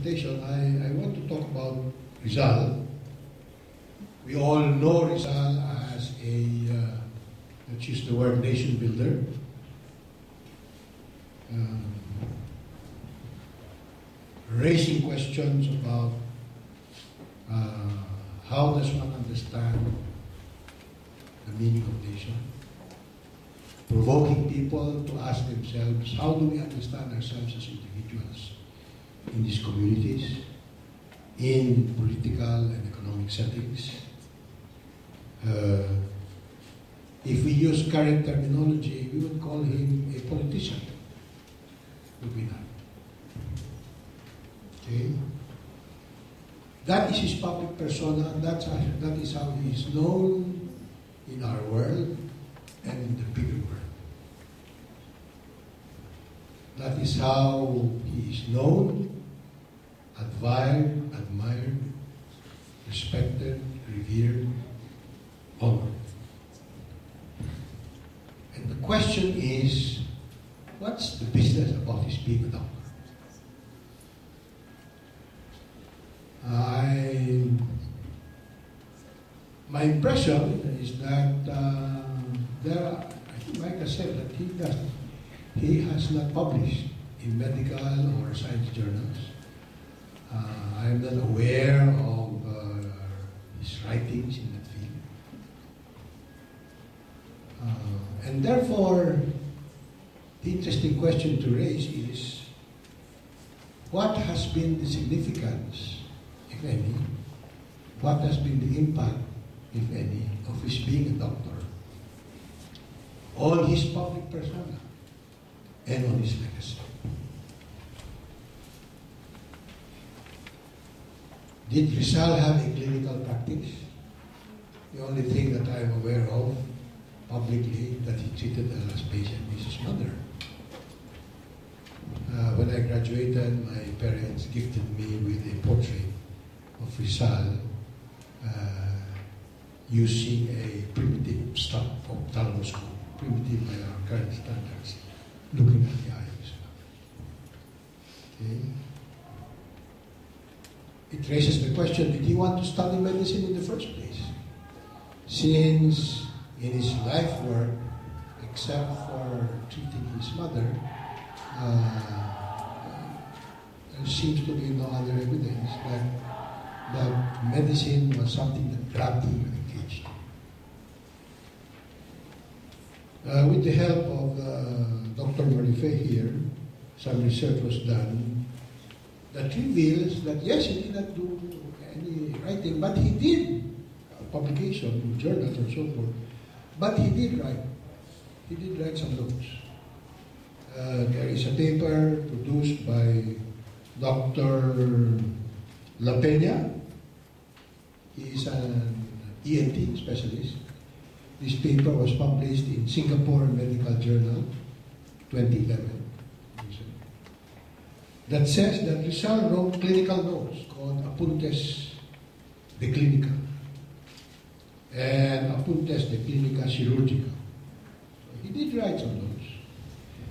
presentation, I want to talk about Rizal. We all know Rizal as a, let's use the word, nation builder. Raising questions about how does one understand the meaning of nation, provoking people to ask themselves, how do we understand ourselves as individuals in these communities, in political and economic settings? If we use current terminology, we would call him a politician, would we not? Okay? That is his public persona, that is how he is known in our world and in the bigger world. That is how he is known, admired, respected, revered, honored. And the question is, what's the business about his being a doctor? My impression is that I think Micah said that he has not published in medical or science journals. I am not aware of his writings in that field. And therefore, the interesting question to raise is, what has been the significance, if any, what has been the impact, if any, of his being a doctor on his public persona and on his legacy? Did Rizal have a clinical practice? The only thing that I am aware of publicly that he treated the last patient is his mother. When I graduated, my parents gifted me with a portrait of Rizal using a primitive stock ophthalmoscope, primitive by our current standards, looking at the eye of Rizal. Okay. It raises the question, did he want to study medicine in the first place? Since in his life work, except for treating his mother, there seems to be no other evidence that medicine was something that grabbed him and engaged him. With the help of Dr. Marife here, some research was done that reveals that yes, he did not do any writing, but he did publication, journals and so forth, but he did write. He did write some notes. There is a paper produced by Dr. La Peña. He is an ENT specialist. This paper was published in Singapore Medical Journal, 2011. That says that Rizal wrote clinical notes called Apuntes de Clinica and Apuntes de Clinica Chirurgica. He did write some notes.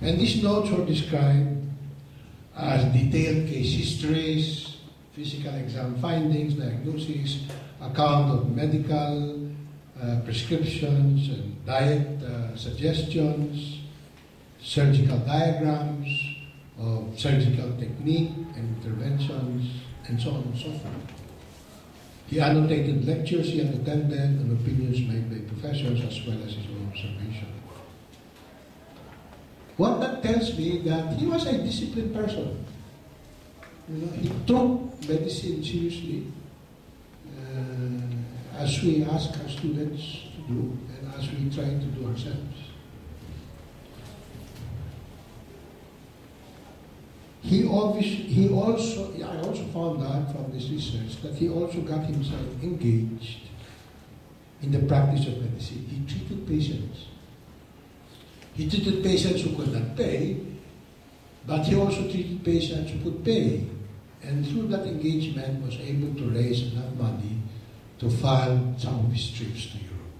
And these notes were described as detailed case histories, physical exam findings, diagnosis, account of medical prescriptions and diet suggestions, surgical diagrams of surgical technique and interventions, and so on and so forth. He annotated lectures he had attended and opinions made by professors as well as his own observation. What that tells me that he was a disciplined person. He took medicine seriously, as we ask our students to do, and as we try to do ourselves. I also found out from this research that he also got himself engaged in the practice of medicine. He treated patients. He treated patients who could not pay, but he also treated patients who could pay. And through that engagement was able to raise enough money to fund some of his trips to Europe.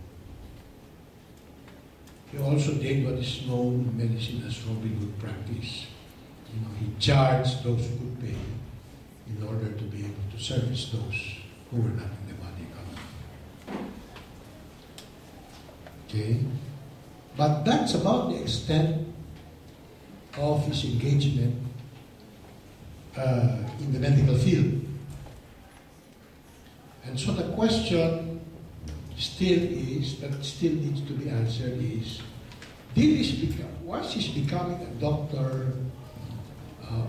He also did what is known in medicine as Robin Hood practice. He charged those who could pay in service those who were not in the body count. Okay? But that's about the extent of his engagement in the medical field. And so the question still is, that still needs to be answered is, was he becoming a doctor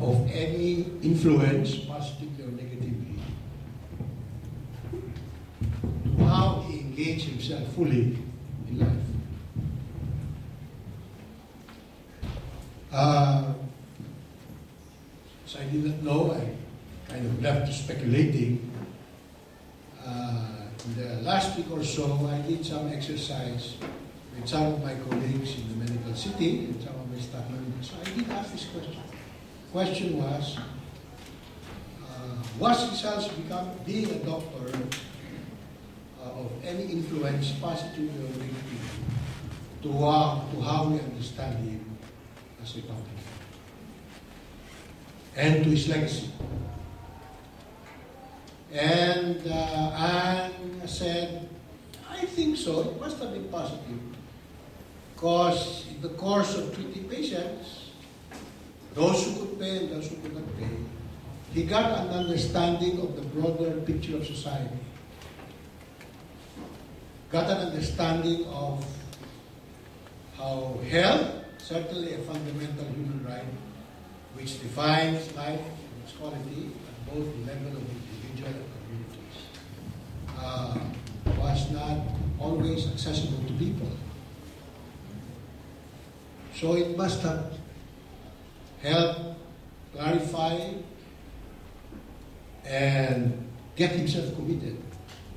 of any influence, positively or negatively, to how he engaged himself fully in life? So I did not know, I kind of left to speculating. In the last week or so, I did some exercise with some of my colleagues in the medical city and some of my staff members. So I did ask this question. The question was Rizal being a doctor of any influence, positive or negative, to how we understand him as a public and to his legacy? And I said, I think so. It must have been positive. Because in the course of treating patients, those who could pay and those who could not pay, he got an understanding of the broader picture of society. Got an understanding of how health, certainly a fundamental human right, which defines life and its quality at both the level of individual and communities, was not always accessible to people. So it must have helped clarify and get himself committed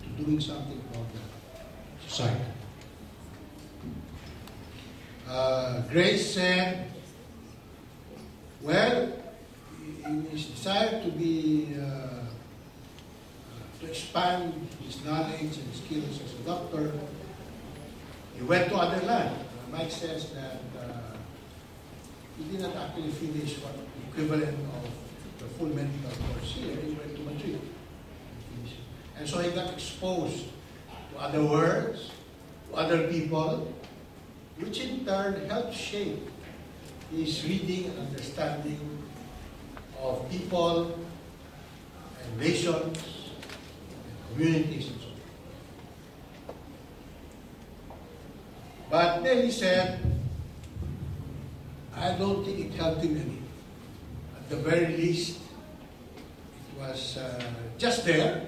to doing something about the society. Grace said, well, in his desire to expand his knowledge and skills as a doctor, he went to other land. Mike says that he did not actually finish what the equivalent of the full medical course here. He went to Madrid. And so he got exposed to other words, to other people, which in turn helped shape his reading and understanding of people and nations and communities and so on. But then he said, I don't think it helped him any. At the very least, it was just there,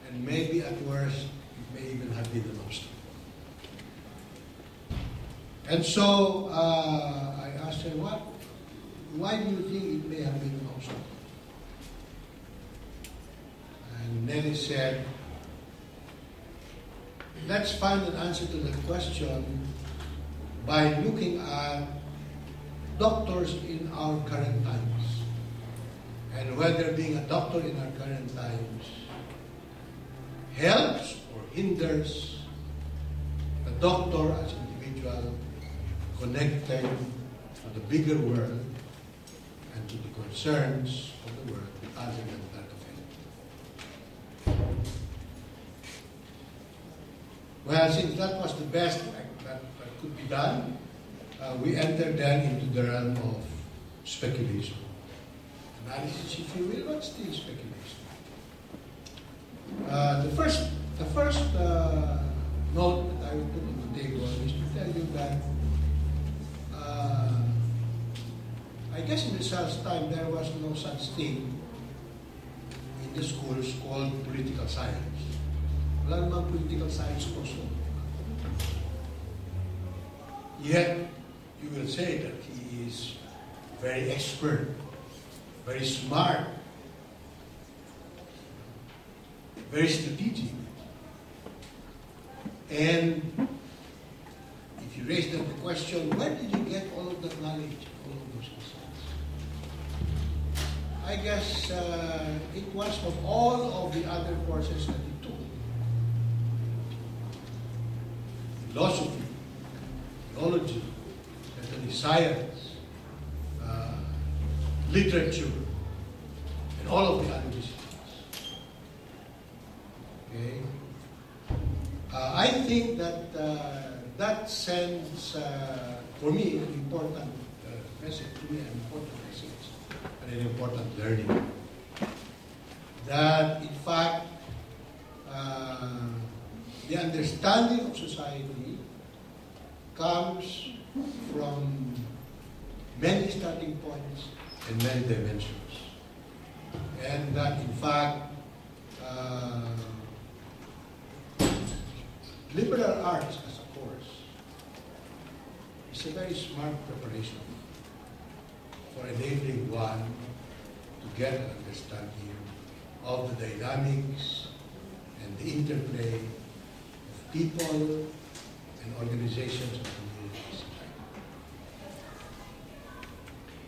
and maybe at worst, it may even have been an obstacle. And so I asked her, why do you think it may have been an obstacle? And Nelly said, let's find an answer to the question by looking at doctors in our current times, and whether being a doctor in our current times helps or hinders the doctor as an individual connected to the bigger world and to the concerns of the world other than that of health. Well, since that was the best that could be done, we entered then into the realm of speculation. Analysis, if you will, but still speculation. The first note that I would put on the table is to tell you that I guess in Rizal's time there was no such thing in the schools called political science. Wala namang political science course. Yet, you will say that he is very expert, very smart, very strategic. And if you raise them the question, where did you get all of that knowledge, all of those insights? I guess it was from all of the other courses that he took. Philosophy, theology, science, literature, and all of the other disciplines. think that that sends, for me, an important message, to me, an important message, and an important learning. That, in fact, the understanding of society comes from many starting points and many dimensions. And that, in fact, liberal arts as a course is a very smart preparation for enabling one to get an understanding of the dynamics and the interplay of people and organizations of communities.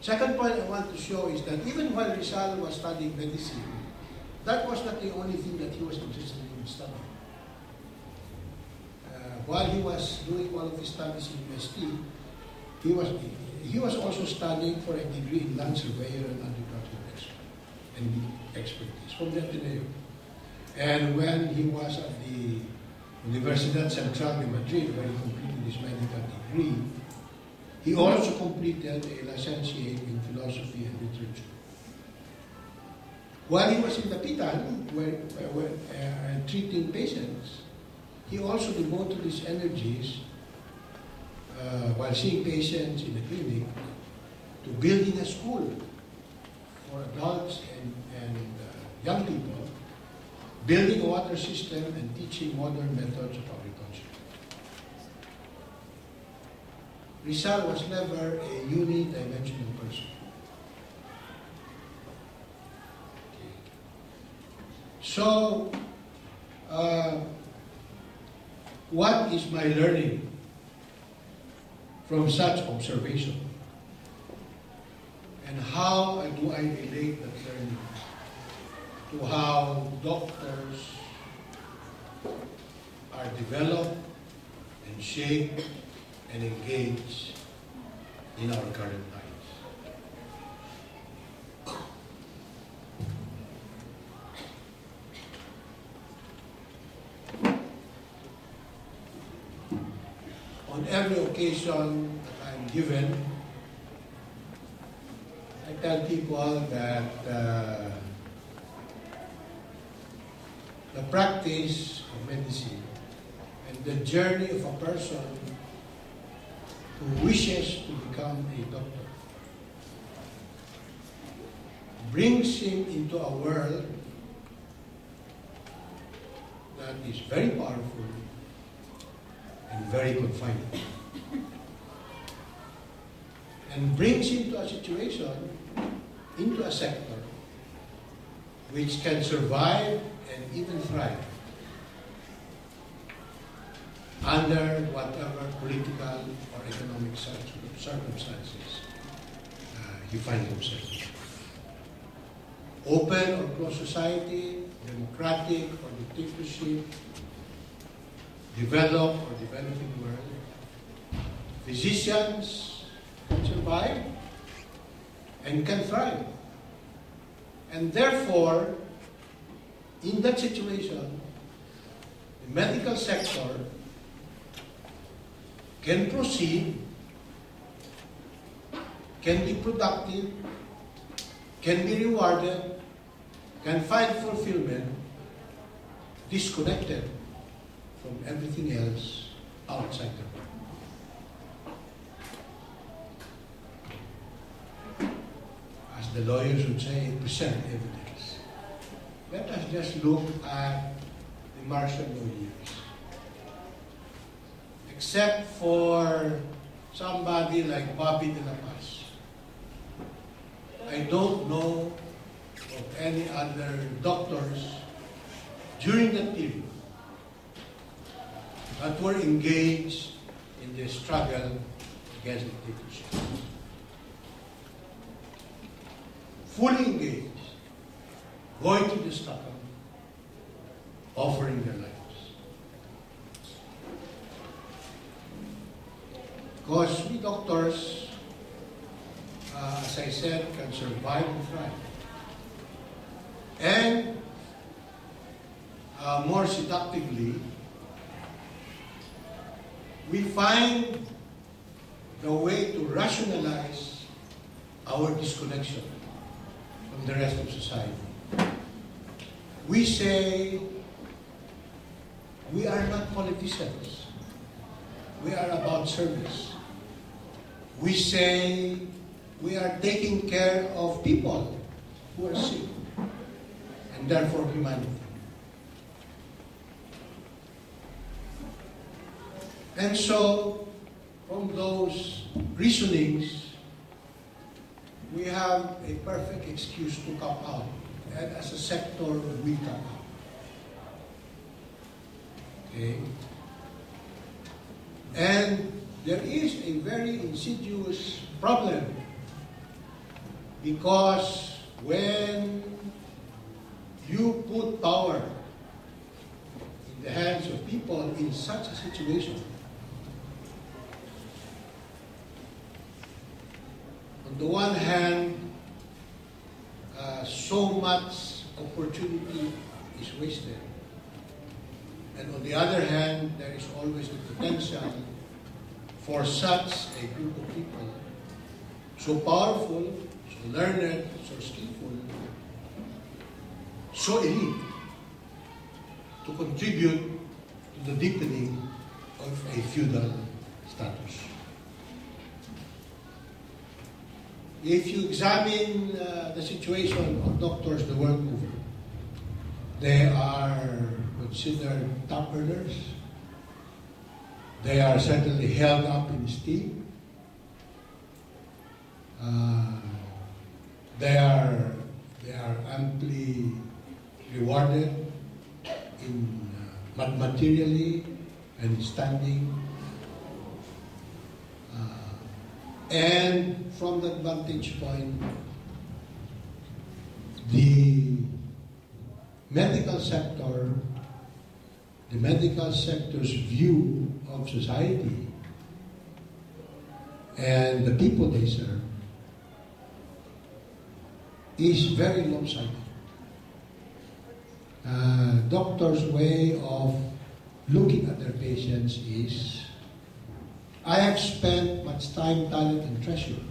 Second point I want to show is that even while Rizal was studying medicine, that was not the only thing that he was interested in studying. While he was doing all of his studies in UST, he was also studying for a degree in land surveyor and agricultural expertise from the Ateneo. And when he was at the Universidad Central de Madrid, where he completed his medical degree, he also completed a licentiate in philosophy and literature. While he was in the Pitan, treating patients, he also devoted his energies, while seeing patients in the clinic, to building a school for adults and young people, building a water system and teaching modern methods of agriculture. Rizal was never a unidimensional person. So, what is my learning from such observation? And how do I relate that learning to how doctors are developed and shaped and engaged in our current times? On every occasion that I'm given, I tell people that the practice of medicine and the journey of a person who wishes to become a doctor brings him into a world that is very powerful and very confining, and brings him to a situation, into a sector, which can survive and even thrive under whatever political or economic circumstances he finds himself in. Open or closed society, democratic or dictatorship, developed or developing world, physicians can survive and can thrive. And therefore, in that situation, the medical sector can proceed, can be productive, can be rewarded, can find fulfillment, disconnected from everything else outside the world. As the lawyers would say, present evidence. Let us just look at the martial law years. Except for somebody like Bobby de la Paz, I don't know of any other doctors during that period that were engaged in the struggle against dictatorship. Fully engaged, going to the struggle, offering their lives. Because we doctors, as I said, can survive and thrive. And more seductively, we find the way to rationalize our disconnection from the rest of society. We say we are not politicians. We are about service. We say we are taking care of people who are sick and therefore humanity. And so, from those reasonings, we have a perfect excuse to come out. And as a sector, we come out. Okay? And there is a very insidious problem, because when you put power in the hands of people in such a situation, on the one hand, so much opportunity is wasted. And on the other hand, there is always the potential for such a group of people, so powerful, so learned, so skillful, so elite, to contribute to the deepening of a feudal status. If you examine the situation of doctors the world over, they are considered top earners. They are certainly held up in esteem. They are amply rewarded in materially and standing. And from that vantage point, the medical sector's view of society and the people they serve is very lopsided. Doctors' way of looking at their patients is, I have spent much time, talent, and treasure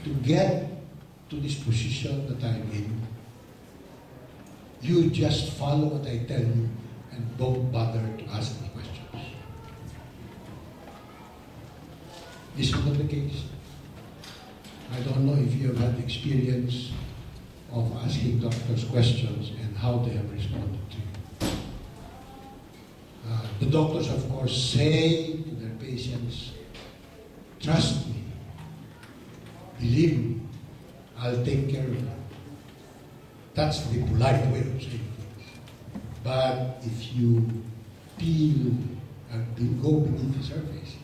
to get to this position that I'm in. You just follow what I tell you and don't bother to ask me questions. This is not the case. I don't know if you have had experience of asking doctors questions and how they have responded to you. The doctors, of course, say to their patients, trust me, believe me, I'll take care of you. That's the polite way of saying things. But if you peel and go beneath the surface,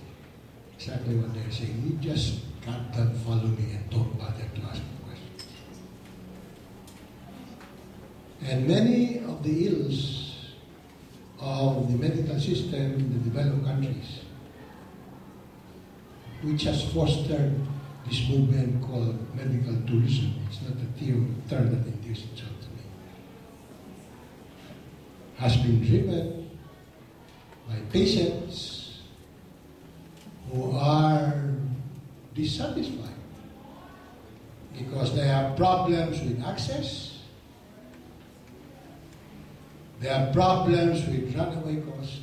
exactly what they're saying, you just can't follow me and don't bother to ask me questions. And many of the ills of the medical system in the developed countries, which has fostered this movement called medical tourism. It's not a term that endears itself to me. Has been driven by patients who are dissatisfied because they have problems with access, they have problems with runaway cost,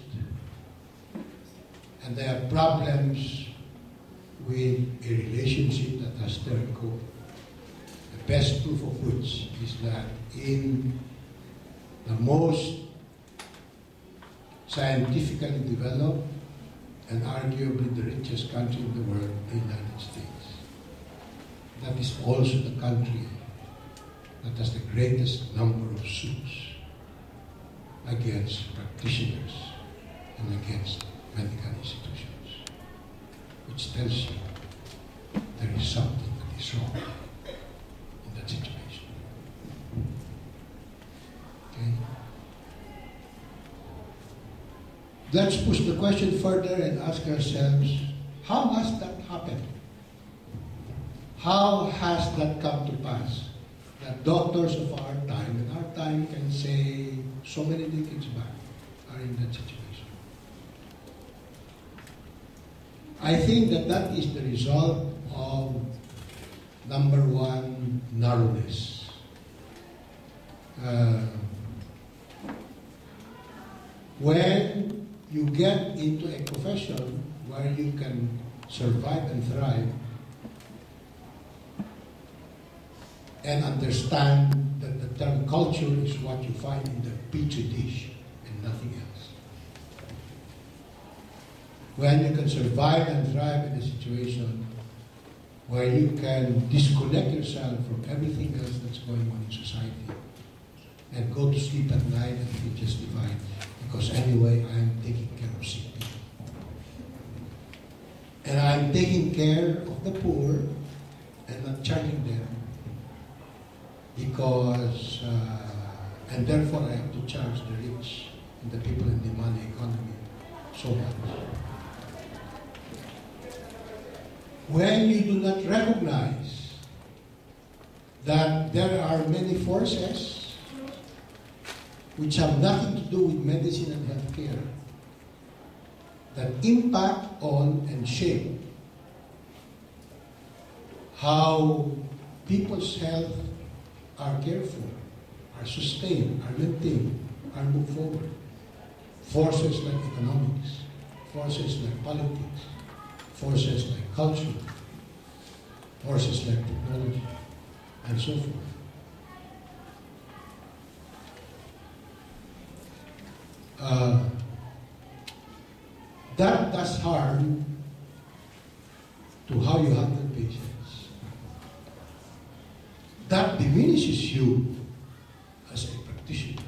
and they have problems with a relationship that has turned cold. The best proof of which is that in the most scientifically developed and arguably the richest country in the world, the United States, that is also the country that has the greatest number of suits against practitioners and against medical institutions, which tells you there is something that is wrong in that situation. Okay? Let's push the question further and ask ourselves, how has that happened? How has that come to pass? That doctors of our time, and our time can say so many decades back, are in that situation. I think that that is the result of, number one, narrowness. When you get into a profession where you can survive and thrive and understand that the term culture is what you find in the petri dish and nothing else. When you can survive and thrive in a situation where you can disconnect yourself from everything else that's going on in society and go to sleep at night and feel justified because anyway I'm taking care of sick people. And I'm taking care of the poor and not charging them because, and therefore I have to charge the rich and the people in the money economy so much. When you do not recognize that there are many forces which have nothing to do with medicine and healthcare that impact on and shape how people's health are cared for, are sustained, are maintained, are moved forward. Forces like economics, forces like politics, forces like culture, forces like technology, and so forth. That does harm to how you handle patients. That diminishes you as a practitioner.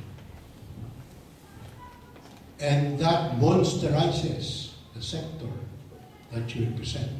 And that monsterizes the sector that you represent.